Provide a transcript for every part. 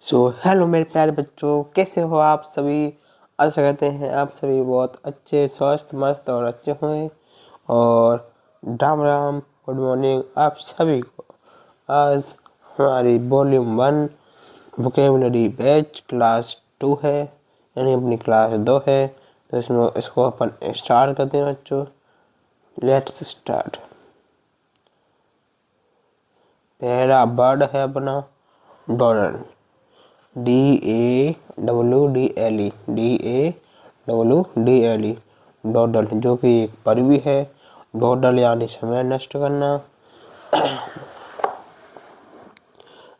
Hello मेरे प्यारे बच्चों, कैसे हो आप सभी। आशा करते हैं आप सभी बहुत अच्छे, स्वस्थ, मस्त और अच्छे हों। और राम राम, गुड मॉर्निंग आप सभी को। आज हमारी वॉल्यूम 1 वोकेबुलरी बैच क्लास 2 है, यानी अपनी क्लास 2 है। तो इसको अपन स्टार्ट करते हैं बच्चों। Let's start. पहला वर्ड है अपना डॉलर। DAWDLE, DAWDLE, डॉडल, जो कि एक परवी है। डॉडल यानी समय नष्ट करना।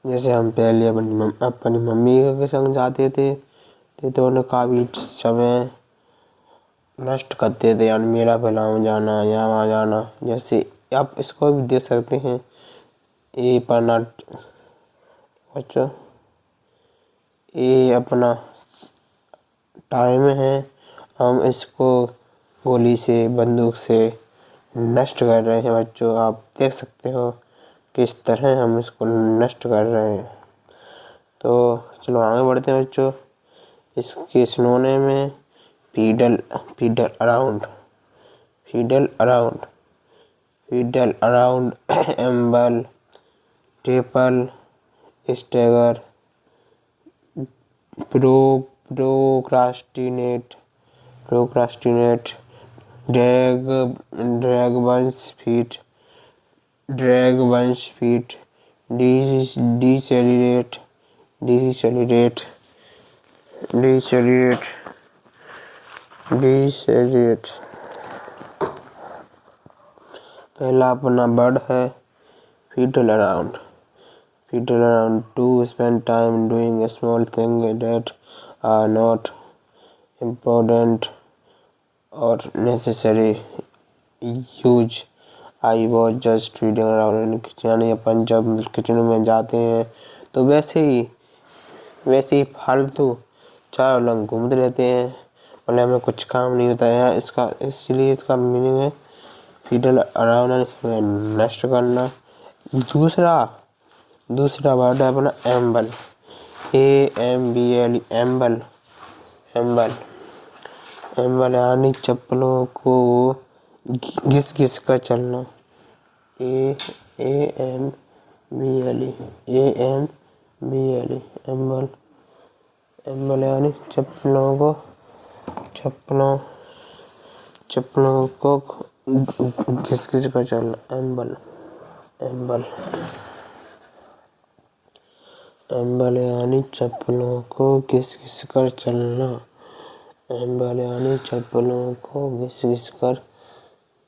जैसे हम पहले अपनी मम्मी के संग जाते थे तो उन्हें काफ़ी समय नष्ट करते थे, यानी मेला फैलाऊँ जाना या वहाँ जाना। जैसे आप इसको भी देख सकते हैं, ये पढ़ना बच्चों, ये अपना टाइम है। हम इसको गोली से, बंदूक से नष्ट कर रहे हैं बच्चों। आप देख सकते हो किस तरह हम इसको नष्ट कर रहे हैं। तो चलो आगे बढ़ते हैं बच्चों। इसके सिनोनिम में fiddle, fiddle around, fiddle around, fiddle around, amble, टेपल, stagger, procrastinate, procrastinate, drag one's feet, drag one's feet, decelerate, decelerate, decelerate, decelerate. पहला अपना वर्ड है fiddle around. Fiddle around, to spend time doing small things that are not important or necessary. Use I was just feeding around, यानी अपन जब kitchen में जाते हैं तो वैसे ही फालतू चारों लोग घूमते रहते हैं, और हमें कुछ काम नहीं होता है इसका। इसलिए इसका मीनिंग है फीडल अराउंड, समय नष्ट करना। दूसरा वर्ड है अपना एम्बल, AMBL, एम्बल, एम्बल, एम्बल यानी चप्पलों को घिस घिस कर चलना। AMBLE, AMBLE, एम्बल, एम्बल यानी चप्पलों को घिस घिस कर चलना। एम्बल, एम्बल, एम्बल यानी चप्पलों को घिस घिस कर चलना। एम्बल यानी चप्पलों को घिस घिस कर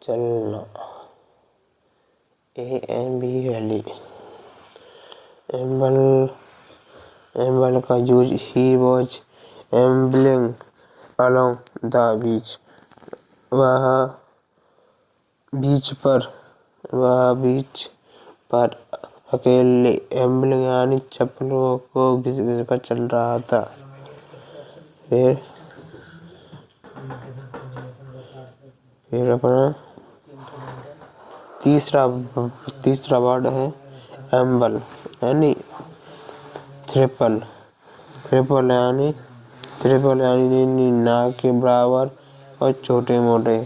चलना। AMBLE, एम्बल, एम्बल का use, he was ambling along the beach, वह बीच पर अकेले, एम्बलिंग यानी चप्पलों को घिस घिस कर चल रहा था। फिर अपना तीसरा वर्ड है एम्बल, यानी ट्रिपल, ट्रिपल यानी ना के बराबर और छोटे मोटे।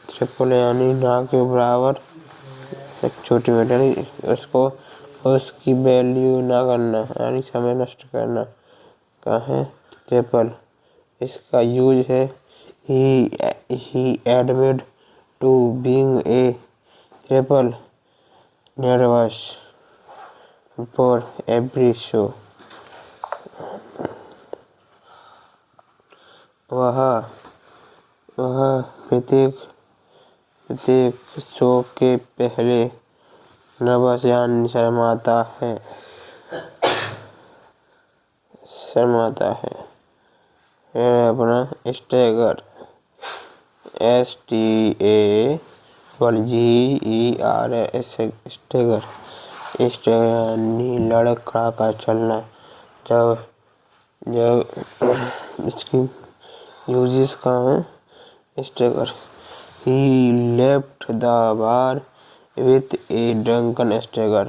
ट्रिपल यानी ना के बराबर छोटे मोटे, यानी उसकी वैल्यू ना करना, यानी समय नष्ट करना का है ट्रिपल। इसका यूज है he admitted to being a triple nervous for every show. वह प्रत्येक शो के पहले नर्वस यानी शर्माता है। फिर अपना स्टेगर, STAGER, स्टेगर, स्टेगर यानी लड़खड़ा कर चलना। जब इसकी यूजेस का है stagger. He left the bar with a drunken stagger,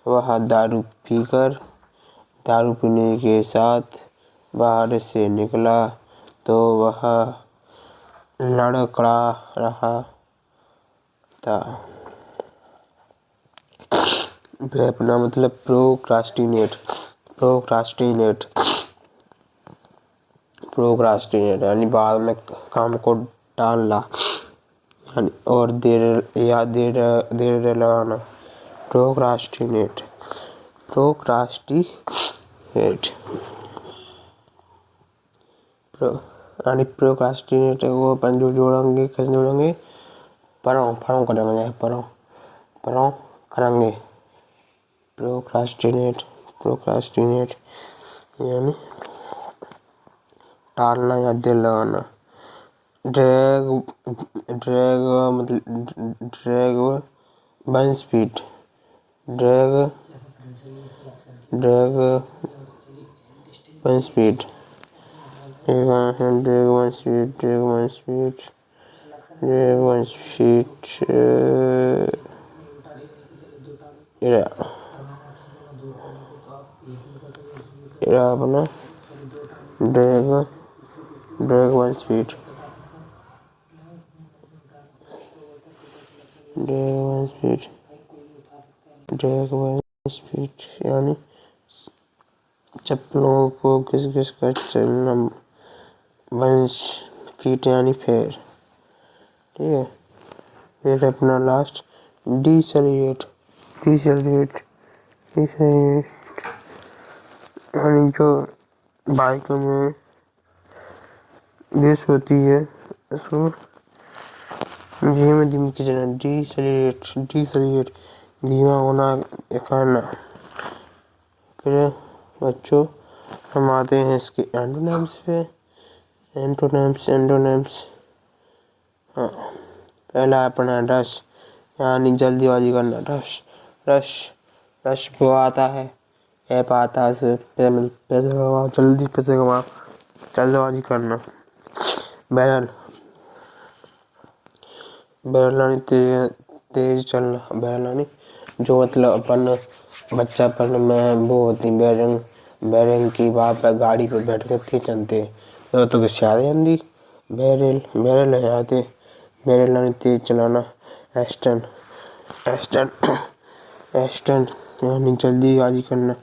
वह दारू पीने के साथ बाहर से निकला तो वह लड़खड़ा रहा था। अपना मतलब प्रोक्रास्टिनेट यानी बाद में काम को टालना और देर लगाना। प्रोक्रास्टिनेट यानी प्रोक्रास्टिनेट वो अपन जो जोड़ेंगे, कैसे जोड़ेंगे, परों करेंगे। प्रोक्रास्टिनेट यानी टालना या देर लगाना। ड्रैग वन स्पीड अपना ड्रैग वन स्पीड यानी चप्पलों को घिस कर चलना। 1 फीट यानी फेर। ठीक है। फिर अपना लास्ट डिसेलेरेट यानी जो बाइक में रेस होती है उसको धीमे की चलना। डिसेलेरेट धीमा होना, करना। फिर बच्चों हम आते हैं इसके एंटोनिम्स पे। एंटोनिम्स हाँ, पहला अपना रश यानी जल्दीबाजी करना। रश वो आता है, ऐप आता है, पैसे कमाओ, जल्दी पैसे कमाओ, जल्दबाजी करना। बैरल यानी तेज चलना। बैरल यानी जो मतलब अपन बच्चापन में वो होती बैरिंग की बात पर गाड़ी पे बैठ कर तेज चलते तो किससे आते जल्दी, बैरल है आते। बैरल यानी तेज चलाना। एक्सटेंड यानी जल्दीबाजी करना।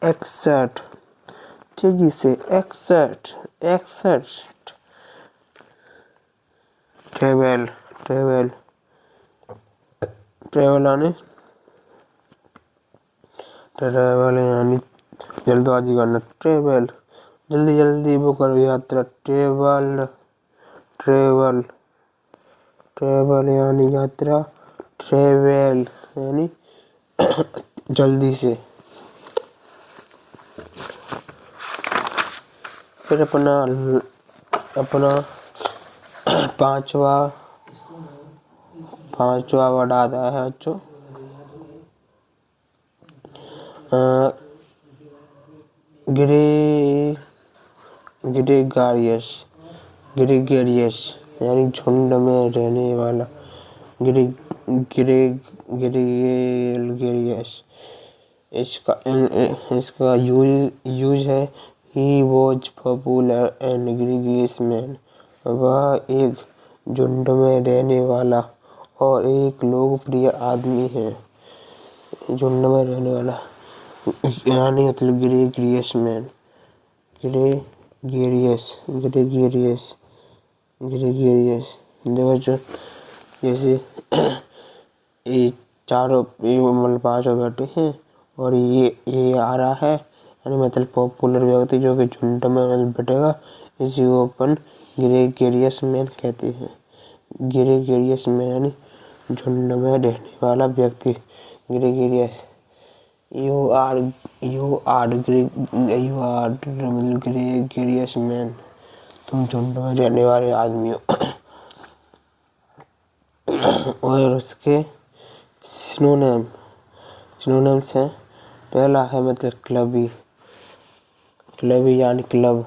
एक्सर्ट तेजी से, एक्सर्ट। ट्रेवल यानी जल्दबाजी करना। ट्रेवल जल्दी वो करो यात्रा। ट्रेवल यानी यात्रा। ट्रेवल यानी जल्दी से। फिर अपना पांचवा वर्ड आता है बच्चों ग्रेगेरियस यानी झुंड में रहने वाला। ग्रेगेरियस इसका यूज है। He was popular and gregarious man. वह एक झुंड में रहने वाला और एक लोकप्रिय आदमी है। झुंड में रहने वाला यानी मतलब ग्रेगेरियस मैन। ग्रेगेरियस देखो जैसे ये चारों मतलब 5 बैठे हैं और ये आ रहा है यानी मतलब पॉपुलर व्यक्ति जो कि झुंड में बैठेगा, इसी को अपन ग्रेगेरियस मैन कहते हैं। ग्रेगेरियस मैन यानी झुंड में रहने वाला व्यक्ति। Gregarious you are gregarious man. तुम झुंड में रहने वाले आदमी हो। और उसके सिनोनिम्स हैं। पहला है मतलब क्लबी यानी क्लब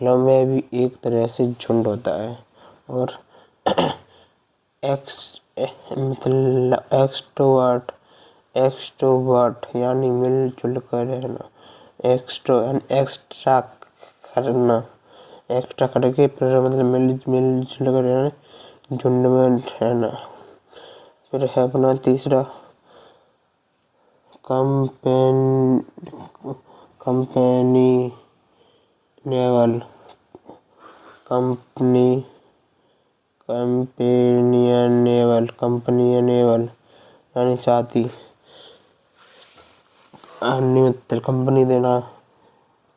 में भी एक तरह से झुंड होता है। और मतलब एक्सट्रोवर्ट एक्सट्रोवर्ट यानी मिलजुल कर रहना, एक्स्ट्रो यानी एक्स्ट्रा करना, एक्स्ट्रा करके फिर मतलब मिलजुल कर रहना, झुंड में रहना। फिर है अपना तीसरा कंपेनियनेबल, कंपेनियनेबल यानी साथी, मतलब कंपनी देना,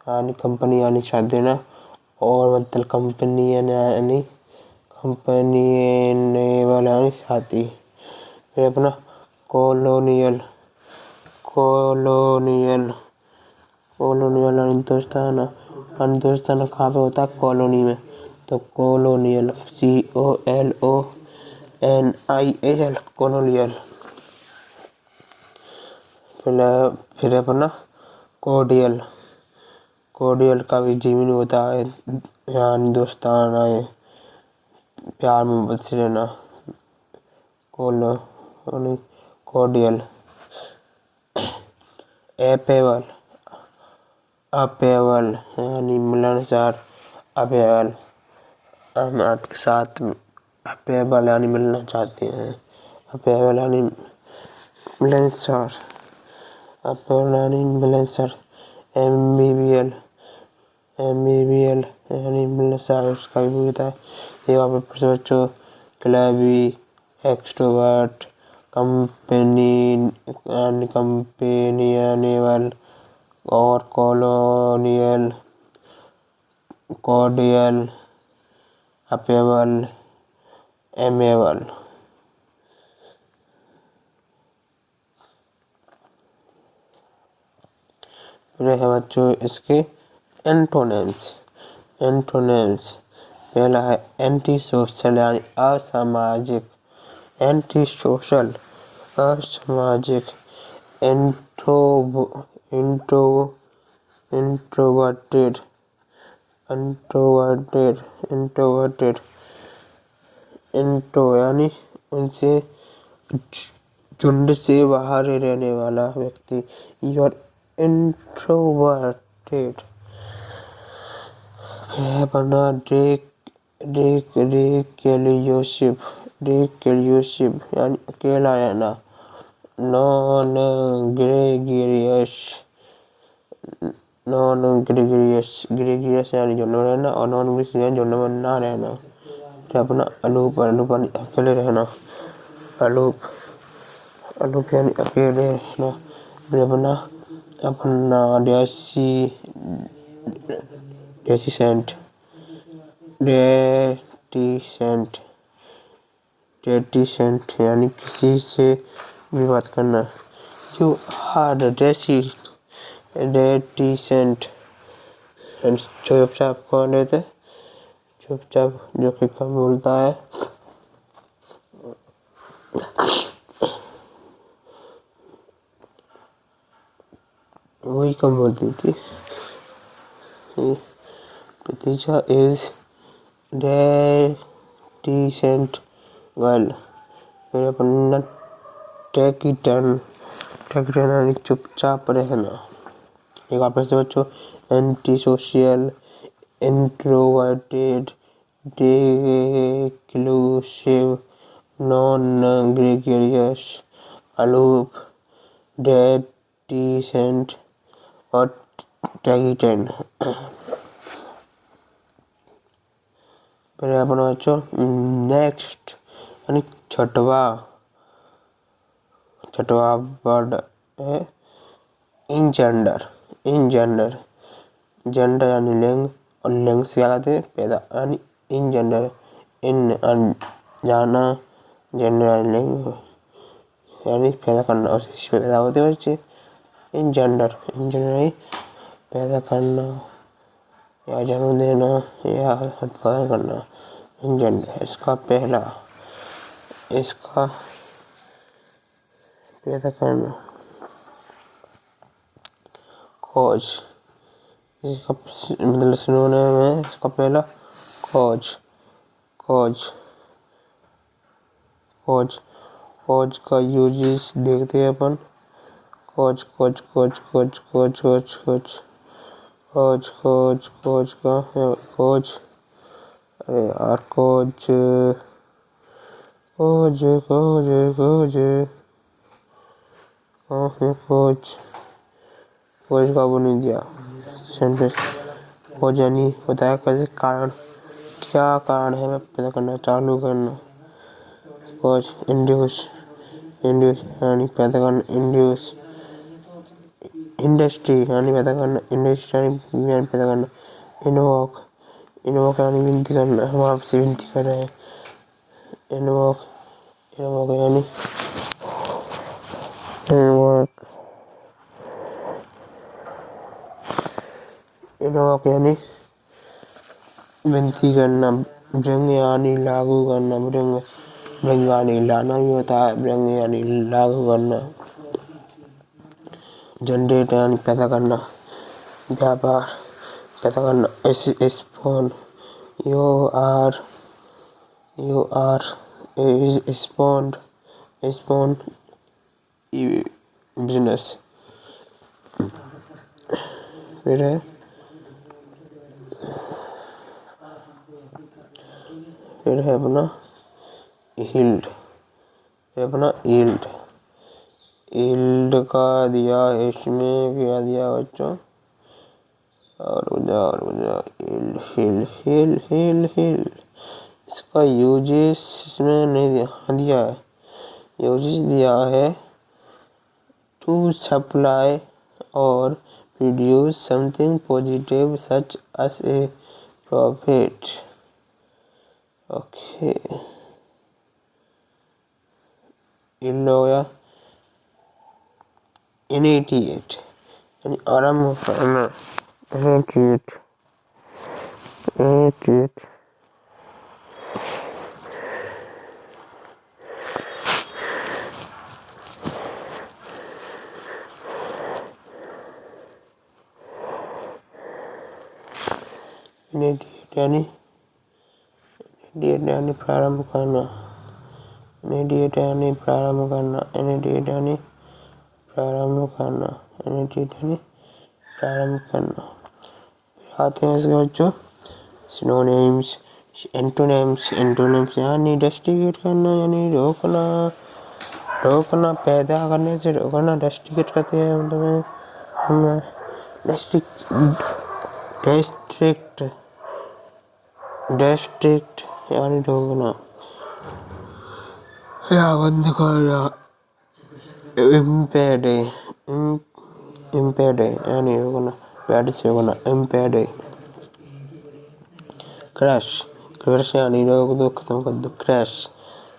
यानी कंपनी यानी साथ देना, और मतलब कंपेनियन कंपेनियनेबल यानी साथी। फिर अपना कॉलोनियल यानी दोस्ताना, दोस्ताना कहाँ पे होता है? कॉलोनी में। तो कॉलोनियल COLONIAL कॉलोनियल। फिर अपना कोर्डियल का भी जीवन होता है, यानी दोस्ताना है, प्यार में बस रहना, कोर्डियल। अपेबल यानी मिलनसार, अपेबल हम आपके साथ अपेबल यानी मिलना चाहते हैं, अपेबल यानी मिलनसार, अपेबल यानी मिलनसार। एम्बिवियल यानी मिलनसार, उसका भी होता है। ये आप बच्चों क्लेवी, एक्सट्रोवर्ट, कंपेनियनेबल और कॉलोनियल, कॉर्डियल, अपेबल, एमेबल। फिर है बच्चों इसके एंटोनिम्स। पहला है एंटी सोशल यानी असामाजिक, एंटी सोशल असामाजिक। इंट्रोवर्टेड यानी उनसे झुंड से बाहर रहने वाला व्यक्ति, यू आर इंट्रोवर्टेड। अपना डिक्लेरेटिव यानी अकेला रहना, नॉन ग्रेगियस यानी झुंड में रहना, और नॉन ग्रेगियस यानी झुंड में ना रहना। फिर अपना अलूप यानी अकेले रहना, अलूप यानी अकेले रहना। फिर अपना रेटिसेंट यानी किसी से भी बात करना, यू आर रेटिसेंट। चुपचाप कौन रहते? चुपचाप जो कि कम बोलता है। वही कम बोलती थी। प्रतीक्षा इज रेटिसेंट गर्ल। फिर अपना टैकिटन यानी चुपचाप रहना। एक आप से बच्चों एंटी सोशल, इंट्रोवर्टेड, डिक्लूसिव, नॉन ग्रेगरियस, अलूप, रेटिसेंट और टैकिटन। फिर अपना बच्चों नेक्स्ट यानी छठवा वर्ड है इंजेंडर। जेंडर यानी लिंग, और लिंग से क्या कहते हैं? पैदा, यानी इंजेंडर, जाना, जेंडर यानी लिंग यानी पैदा करना, उसी से पैदा होते हैं बच्चे। इंजेंडर यानी पैदा करना या जन्म देना या उत्पादन करना, इंजेंडर। इसका पैदा करना। कॉज, इसका मतलब सिनोनिम है इसका पहला कॉज का यूजेस देखते हैं अपन। Coach coach coach coach coach coach coach coach coach coach coach अरे यार coach coach coach coach coach coach का वो नहीं दिया सेंटेंस। कोच यानी होता है कैसे कारण, क्या कारण है मैं पता करना, चालू करना। कोच इंड्यूस इंड्यूस यानी पैदा करना, इंड्यूस इंडस्ट्री यानी पैदा करना, इंडस्ट्री यानी पैदा करना। इनवॉक इनवॉक यानी विनती करना, हम आपसे विनती कर रहे हैं। इनवॉक इनवॉक यानी इनवॉक इनवॉक यानी विनती करना। ब्रिंग यानी लागू करना, ब्रिंग ब्रिंग यानी लाना भी होता है, ब्रिंग यानी लागू करना। जनरेट यानी पैदा करना, व्यापार पैदा करना। Spawn you are spawned spawned business. फिर है अपना यील्ड, अपना यील्ड यील्ड का दिया, इसमें क्या दिया बच्चों, और बुझा yield yield yield yield yield. इसका यूजेस इसमें नहीं दिया है, यूजेस दिया है टू सप्लाई और produce something positive such S A profit. Okay yield हो गया। इनिशिएट यानी आरंभ करना, इनिशिएट इनिशिएट इनिशिएट यानी प्रारंभ करना, इनिशिएट यानी प्रारंभ करना, इनिशिएट यानी प्रारंभ करना, इनिशिएट यानी प्रारंभ करना। आते हैं इसके बच्चों सिनोनिम्स, एंटोनिम्स। एंटोनिम्स यानी डस्टिकेट करना यानी रोकना, रोकना पैदा करने से रोकना डस्टिकेट करते हैं मतलब हम डिस्ट्रिक्ट डिस्ट्रिक्ट यानी रोकना या बंद करना। इम्पेड इम्पेड यानी रोकना, पैड से रोकना, इम्पेड। क्रैश क्रैश यानी रोक दो, खत्म कर दो, क्रैश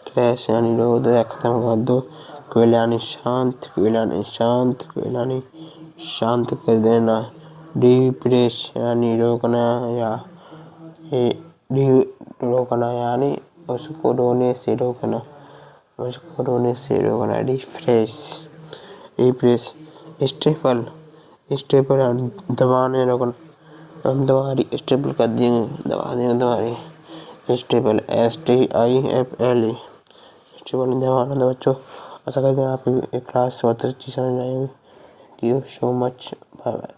क्रैश यानी रोक दो या खत्म कर दो। क्विल यानी शांत, क्विल यानी शांत, क्विल यानी शांत कर देना। डिप्रेस यानी रोकना या रोकना यानी उसको रोने से रोकना, उसको रोने से रोकना। रिफ्रेश रिफ्रेश स्टेपल स्टेपल दबाने रोकना, हम दवारी स्टेपल कर देंगे, दबा देंगे दवारी। स्टेपल STIFLE स्टेपल दबाना। तो बच्चों आशा करते हैं आपकी क्लास बहुत अच्छी समझ आएगी। Thank you so much, bye bye.